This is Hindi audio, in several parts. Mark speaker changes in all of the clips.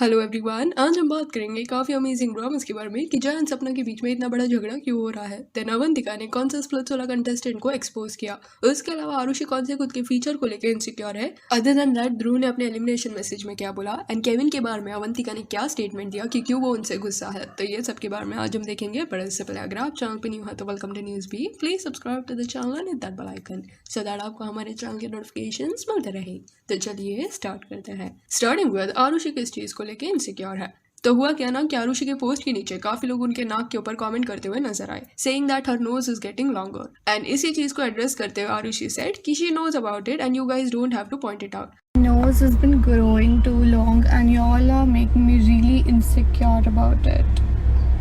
Speaker 1: हेलो एवरीवन, आज हम बात करेंगे काफी अमेजिंग ड्रामास के बारे में कि जय एंड सपना के बीच में इतना बड़ा झगड़ा क्यों हो रहा है। देन अवंतिका ने कौन सा स्प्लिट्स वाला कंटेस्टेंट को एक्सपोज किया। उसके अलावा आरुषि कौन से खुद के फीचर को लेकर इनसिक्योर है। अदर देन दैट ध्रुव ने अपने एलिमिनेशन मैसेज में क्या बोला एंड केविन के बारे में अवंतिका ने क्या स्टेटमेंट दिया कि क्यों वो उनसे गुस्सा है। तो ये सब के बारे में आज हम देखेंगे। पर इससे पहले अगर आप चैनल पर न्यू है तो वेलकम टू न्यूज भी। Please subscribe to the channel and hit that bell icon so that आपको हमारे चैनल के नोटिफिकेशंस मिलते रहे। तो चलिए स्टार्ट करते हैं। स्टार्टिंग विद आरुषि किस चीज को लेकर इनसिक्योर है। तो हुआ क्या ना कि आरुषि के पोस्ट के नीचे काफी लोग उनके नाक के ऊपर कमेंट करते हुए नजर आए, saying that her nose is getting longer. And इसी चीज को एड्रेस करते हुए आरुषि सेड कि she knows about it and you guys don't have to point it out.
Speaker 2: Nose has been growing too long and y'all are making me really insecure about it.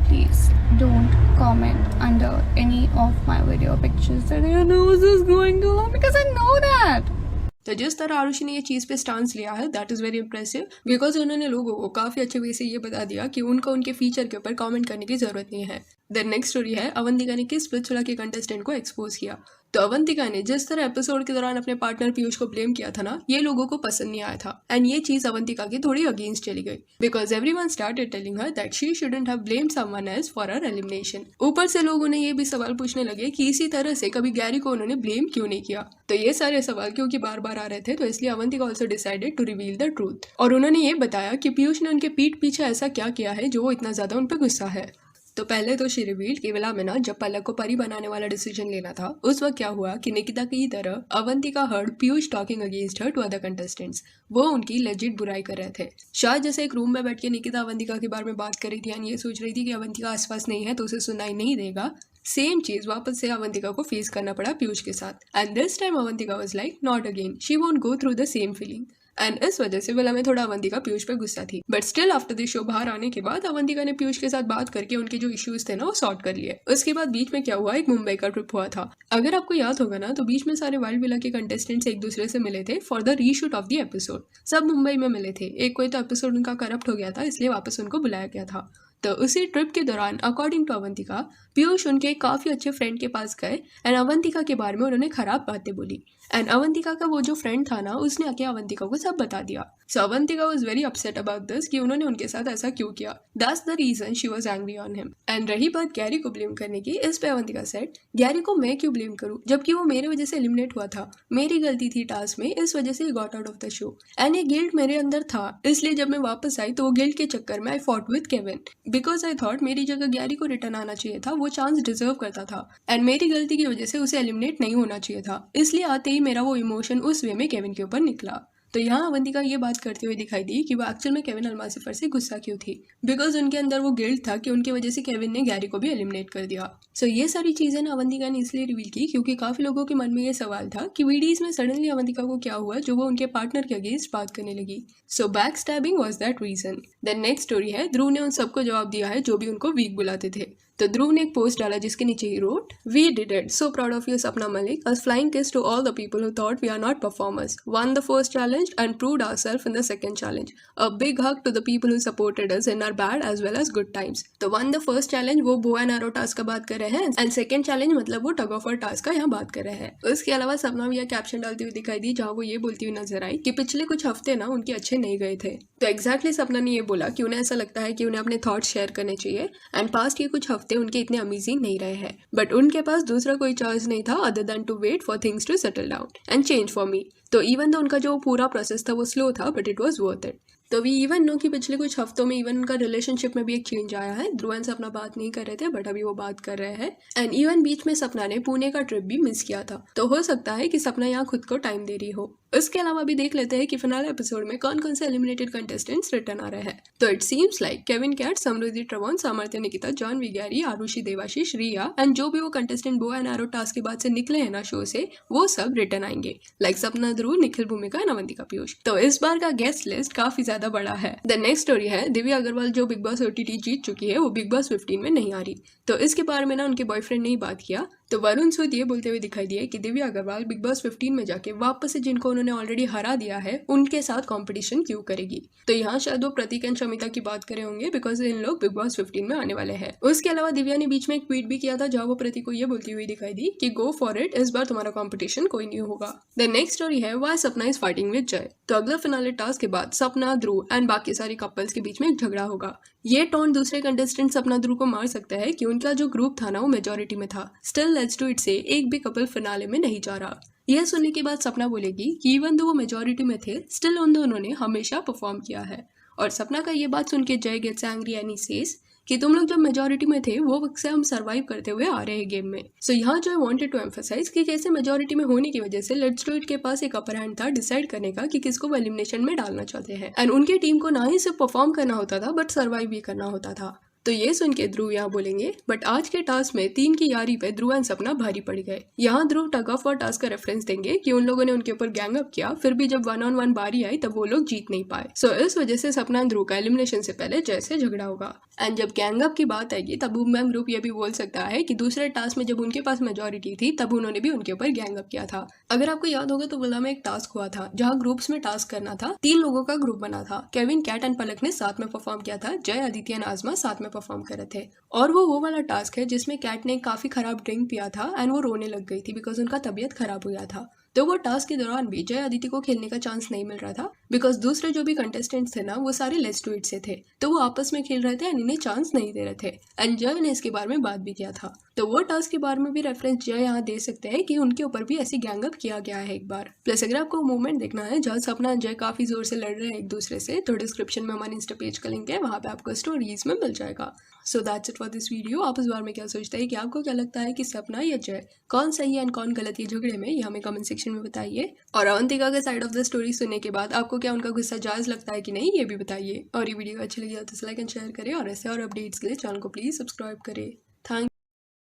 Speaker 2: Please don't comment under any of my video pictures that your nose is growing too long because I know that.
Speaker 1: तो जिस तरह आरुषि ने ये चीज पे स्टांस लिया है that is very impressive because उन्होंने लोगों को काफी अच्छे वे से ये बता दिया कि उनको उनके फीचर के ऊपर कमेंट करने की जरूरत नहीं है। देन नेक्स्ट स्टोरी है अवंतिका ने किस स्प्लिट्स वाला के कंटेस्टेंट को एक्सपोज किया। तो अवंतिका ने जिस तरह एपिसोड के दौरान अपने पार्टनर पीयूष को ब्लेम किया था ना, ये लोगों को पसंद नहीं आया था एंड ये चीज अवंतिका की थोड़ी अगेंस्ट चली गई because everyone started telling her that she shouldn't have blamed someone else for her elimination. ऊपर से लोग उन्हें ये भी सवाल पूछने लगे कि इसी तरह से कभी गैरी को उन्होंने ब्लेम क्यों नहीं किया। तो ये सारे सवाल क्योंकि बार बार आ रहे थे तो इसलिए Avantika also decided to reveal the truth. और उन्होंने ये बताया कि पीयूष ने उनके पीठ पीछे ऐसा क्या किया है जो वो इतना ज्यादा उन पर गुस्सा है। तो पहले तो शी रिवील्ड कि विला में ना जब पलक को परी बनाने वाला डिसीजन लेना था उस वक्त क्या हुआ कि निकिता की तरह Avantika heard Piyush talking against her to other contestants. वो उनकी लेजिट बुराई कर रहे थे। शायद जैसे एक रूम में बैठ के निकिता अवंतिका के बारे में बात कर रही थी एंड ये सोच रही थी कि अवंतिका आसपास नहीं है तो उसे सुनाई नहीं देगा। सेम चीज वापस से अवंतिका को फेस करना पड़ा पीयूष के साथ and this time Avantika was like not again, she won't go through the same feeling. And इस वजह से विला में थोड़ा अवंतिका पीयूष पे गुस्सा थी। But still after the show बाहर आने के बाद अवंतिका ने पीयूष के साथ बात करके उनके जो इश्यूज थे ना वो सॉर्ट कर लिए। उसके बाद बीच में क्या हुआ, एक मुंबई का ट्रिप हुआ था। अगर आपको याद होगा ना तो बीच में सारे वाइल्ड विला के कंटेस्टेंट्स एक दूसरे से मिले थे for the reshoot of the episode. सब मुंबई में मिले थे। एक कोई तो एपिसोड उनका करप्ट हो गया था इसलिए वापस उनको बुलाया गया था। तो उसी ट्रिप के दौरान अकॉर्डिंग टू अवंतिका पीयूष उनके काफी अच्छे फ्रेंड के पास गए एंड अवंतिका के बारे में उन्होंने खराब बातें बोली एंड अवंतिका का वो जो फ्रेंड था ना उसने आके अवंतिका को सब बता दिया। So Avantika was very upset about this कि उन्होंने उनके साथ ऐसा क्यों किया। That's the reason she was angry on him. And रही बात गैरी को ब्लेम करने की, इस पे अवंतिका सेड गैरी को मैं क्यों ब्लेम करूं जबकि वो मेरे वजह से एलिमिनेट हुआ था। मेरी गलती थी टास्क में, इस वजह से got out of the show and ये गिल्ट मेरे अंदर था। इसलिए जब मैं वापस आई तो वो गिल्ट के चक्कर में I fought with Kevin because I thought मेरी जगह गैरी को रिटर्न आना चाहिए था, वो चांस डिजर्व करता था एंड मेरी गलती की वजह से उसे एलिमिनेट नहीं होना चाहिए था। इसलिए आते ही मेरा वो इमोशन उस वे में केविन के ऊपर निकला। तो यहाँ अवंतिका ये बात करते हुए दिखाई दी कि वो एक्चुअल में केविन अल्मासिफर से गुस्सा क्यों थी बिकॉज उनके अंदर वो गिल्ट था कि उनकी वजह से केविन ने गैरी को भी एलिमिनेट कर दिया। सो ये सारी चीजें ना अवंतिका ने इसलिए रिवील की क्योंकि काफी लोगों के मन में ये सवाल था कि वीडियोज में सडनली अवंतिका को क्या हुआ जो वो उनके पार्टनर के अगेंस्ट बात करने लगी। So back stabbing was that reason. Then next story है ध्रुव ने उन सबको जवाब दिया है जो भी उनको वीक बुलाते थे। तो ध्रुव ने एक पोस्ट डाला जिसके नीचे ही wrote we did it, so proud of you Sapna Malik, a flying kiss to all the people who thought we are not performers, won the first challenge and proved ourself in the second challenge, a big hug to the people who supported us in our bad as well as good times. तो वन द फर्स्ट चैलेंज वो बो एंड एरो टास्क का बात कर रहे हैं एंड सेकंड चैलेंज मतलब वो टग ऑफ वार टास्क का यहाँ बात कर रहे हैं। उसके अलावा सपना भी यह कैप्शन डालती हुई दिखाई दी जहाँ वो ये बोलती हुई नजर आई कि पिछले कुछ हफ्ते ना उनके अच्छे नहीं गए थे। तो एग्जैक्टली सपना ने ये बोला कि उन्हें ऐसा लगता है कि उन्हें अपने थॉट्स शेयर करने चाहिए एंड पास्ट के कुछ हफ्ते उनके इतने अमेजिंग नहीं रहे हैं बट उनके पास दूसरा कोई चॉइस नहीं था other than to wait for things to settle down and change for me. तो इवन तो उनका जो पूरा प्रोसेस था वो स्लो था but it was worth it. तो वी इवन नो कि पिछले कुछ हफ्तों में इवन उनका रिलेशनशिप में भी एक चेंज आया है। ध्रुव से अपना बात नहीं कर रहे थे बट अभी वो बात कर रहे हैं एंड इवन बीच में सपना ने पुणे का ट्रिप भी मिस किया था। तो हो सकता है कि सपना यहाँ खुद को टाइम दे रही हो। इसके अलावा भी देख लेते हैं कि फिनाले एपिसोड में कौन कौन से एलिमिनेटेड कंटेस्टेंट्स रिटर्न आ रहे हैं। तो it seems like Kevin Kat, Samriddhi Trevon, Samarthya Nikita, John विगैरी, आरुषि, देवाशीष, रिया एंड जो भी वो contestant bow and arrow task के बाद से निकले हैं ना शो से वो सब रिटर्न आएंगे लाइक सपना, ध्रुव, निखिल, भूमिका एंड अवंतिका पीयूष। तो इस बार का गेस्ट लिस्ट काफी ज्यादा बड़ा है। द नेक्स्ट स्टोरी है दिव्या अग्रवाल जो बिग बॉस ओटीटी जीत चुकी है वो बिग बॉस 15 में नहीं आ रही। तो इसके बारे में ना उनके बॉयफ्रेंड ने ही बात किया तो वरुण सूद ये बोलते हुए दिखाई दिए कि दिव्या अग्रवाल बिग बॉस 15 में जाके वापस से जिनको उन्होंने ऑलरेडी हरा दिया है उनके साथ कंपटीशन क्यों करेगी। तो यहाँ शायद वो प्रतीक एंड शमिता की बात करे होंगे बिकॉज इन लोग बिग बॉस 15 में आने वाले हैं। उसके अलावा दिव्या ने बीच में एक ट्वीट भी किया था जहाँ वो प्रतीक को ये बोलती हुई दिखाई दी कि गो फॉर इट, इस बार तुम्हारा कॉम्पिटिशन कोई नहीं होगा। द नेक्स्ट स्टोरी है व्हाई सपना इज फाइटिंग विद जय। तो अगला फिनाले टास्क के बाद सपना, ध्रुव एंड बाकी सारी कपल्स के बीच में एक झगड़ा होगा। ये टोन दूसरे कंटेस्टेंट सपना ध्रुव को मार सकता है कि उनका जो ग्रुप था ना वो मेजोरिटी में था। स्टिल लेट्स डू इट से एक भी कपल फिनाले में नहीं जा रहा। यह सुनने के बाद सपना बोलेगी कि इवन दो वो मेजोरिटी में थे स्टिल उन दोनों ने हमेशा परफॉर्म किया है। और सपना का ये बात सुन के Jay gets angry and he says कि तुम लोग जब मेजोरिटी में थे वो वक्त से हम सरवाइव करते हुए आ रहे हैं गेम में। सो यहाँ जो आई वांटेड टू एम्फसाइज कि कैसे मेजोरिटी में होने की वजह से लेट्स डू इट के पास एक अपर हैंड था डिसाइड करने का कि किसको वो एलिमिनेशन में डालना चाहते हैं। एंड उनकी टीम को ना ही सिर्फ परफॉर्म करना होता था बट सर्वाइव भी करना होता था। तो ये सुन के ध्रुव यहाँ बोलेंगे बट आज के टास्क में 3 की यारी पे ध्रुव एंड सपना भारी पड़ गए। यहाँ ध्रुव टग ऑफ वॉर टास्क का रेफरेंस देंगे कि उन लोगों ने उनके ऊपर गैंग अप किया, फिर भी जब 1-on-1 बारी आई तब वो लोग जीत नहीं पाए। सो इस वजह से सपना एंड ध्रुव का एलिमिनेशन से पहले जय से झगड़ा होगा। एंड जब गैंग अप की बात आएगी तब मैम ग्रुप ये भी बोल सकता है कि दूसरे टास्क में जब उनके पास मेजोरिटी थी तब उन्होंने भी उनके ऊपर गैंग अप किया था। अगर आपको याद होगा तो बोला में एक टास्क हुआ था जहाँ ग्रुप्स में टास्क करना था। 3 लोगों का ग्रुप बना था। केविन, कैट एंड पलक ने साथ में परफॉर्म किया था, जय, अदिति एंड आजमा साथ में परफॉर्म कर रहे थे। और वो वाला टास्क है जिसमें कैट ने काफी खराब ड्रिंक पिया था एंड वो रोने लग गई थी बिकॉज उनका तबीयत खराब हो गया था। तो वो टास्क के दौरान भी जय अदिति को खेलने का चांस नहीं मिल रहा था बिकॉज दूसरे जो भी कंटेस्टेंट्स थे ना वो सारे लेट्स डू इट से थे, तो वो आपस में खेल रहे थे एंड इन्हें चांस नहीं दे रहे थे। एंड जय ने इसके बारे में बात भी किया था। तो वो टास्क के बारे में भी रेफरेंस जय यहाँ दे सकते हैं कि उनके ऊपर भी ऐसी गैंग अप किया गया है एक बार। प्लस अगर आपको मूवमेंट देखना है जहाँ सपना जय काफी जोर से लड़ रहे हैं एक दूसरे से, तो डिस्क्रिप्शन में हमारे इंस्टा पेज का लिंक है, वहाँ पे आपको स्टोरीज में मिल जाएगा। So that's it for this video. आप इस बारे में क्या सोचते हैं कि आपको क्या लगता है कि सपना या जय कौन सही है एंड कौन गलत है झगड़े में, ये हमें कमेंट सेक्शन में बताइए। और अवंतिका के साइड ऑफ द स्टोरी सुनने के बाद आपको क्या उनका गुस्सा जायज लगता है कि नहीं, ये भी बताइए। और ये वीडियो अच्छी लगी तो लाइक एंड शेयर करें और ऐसे और अपडेट्स के लिए चैनल को प्लीज सब्सक्राइब करें।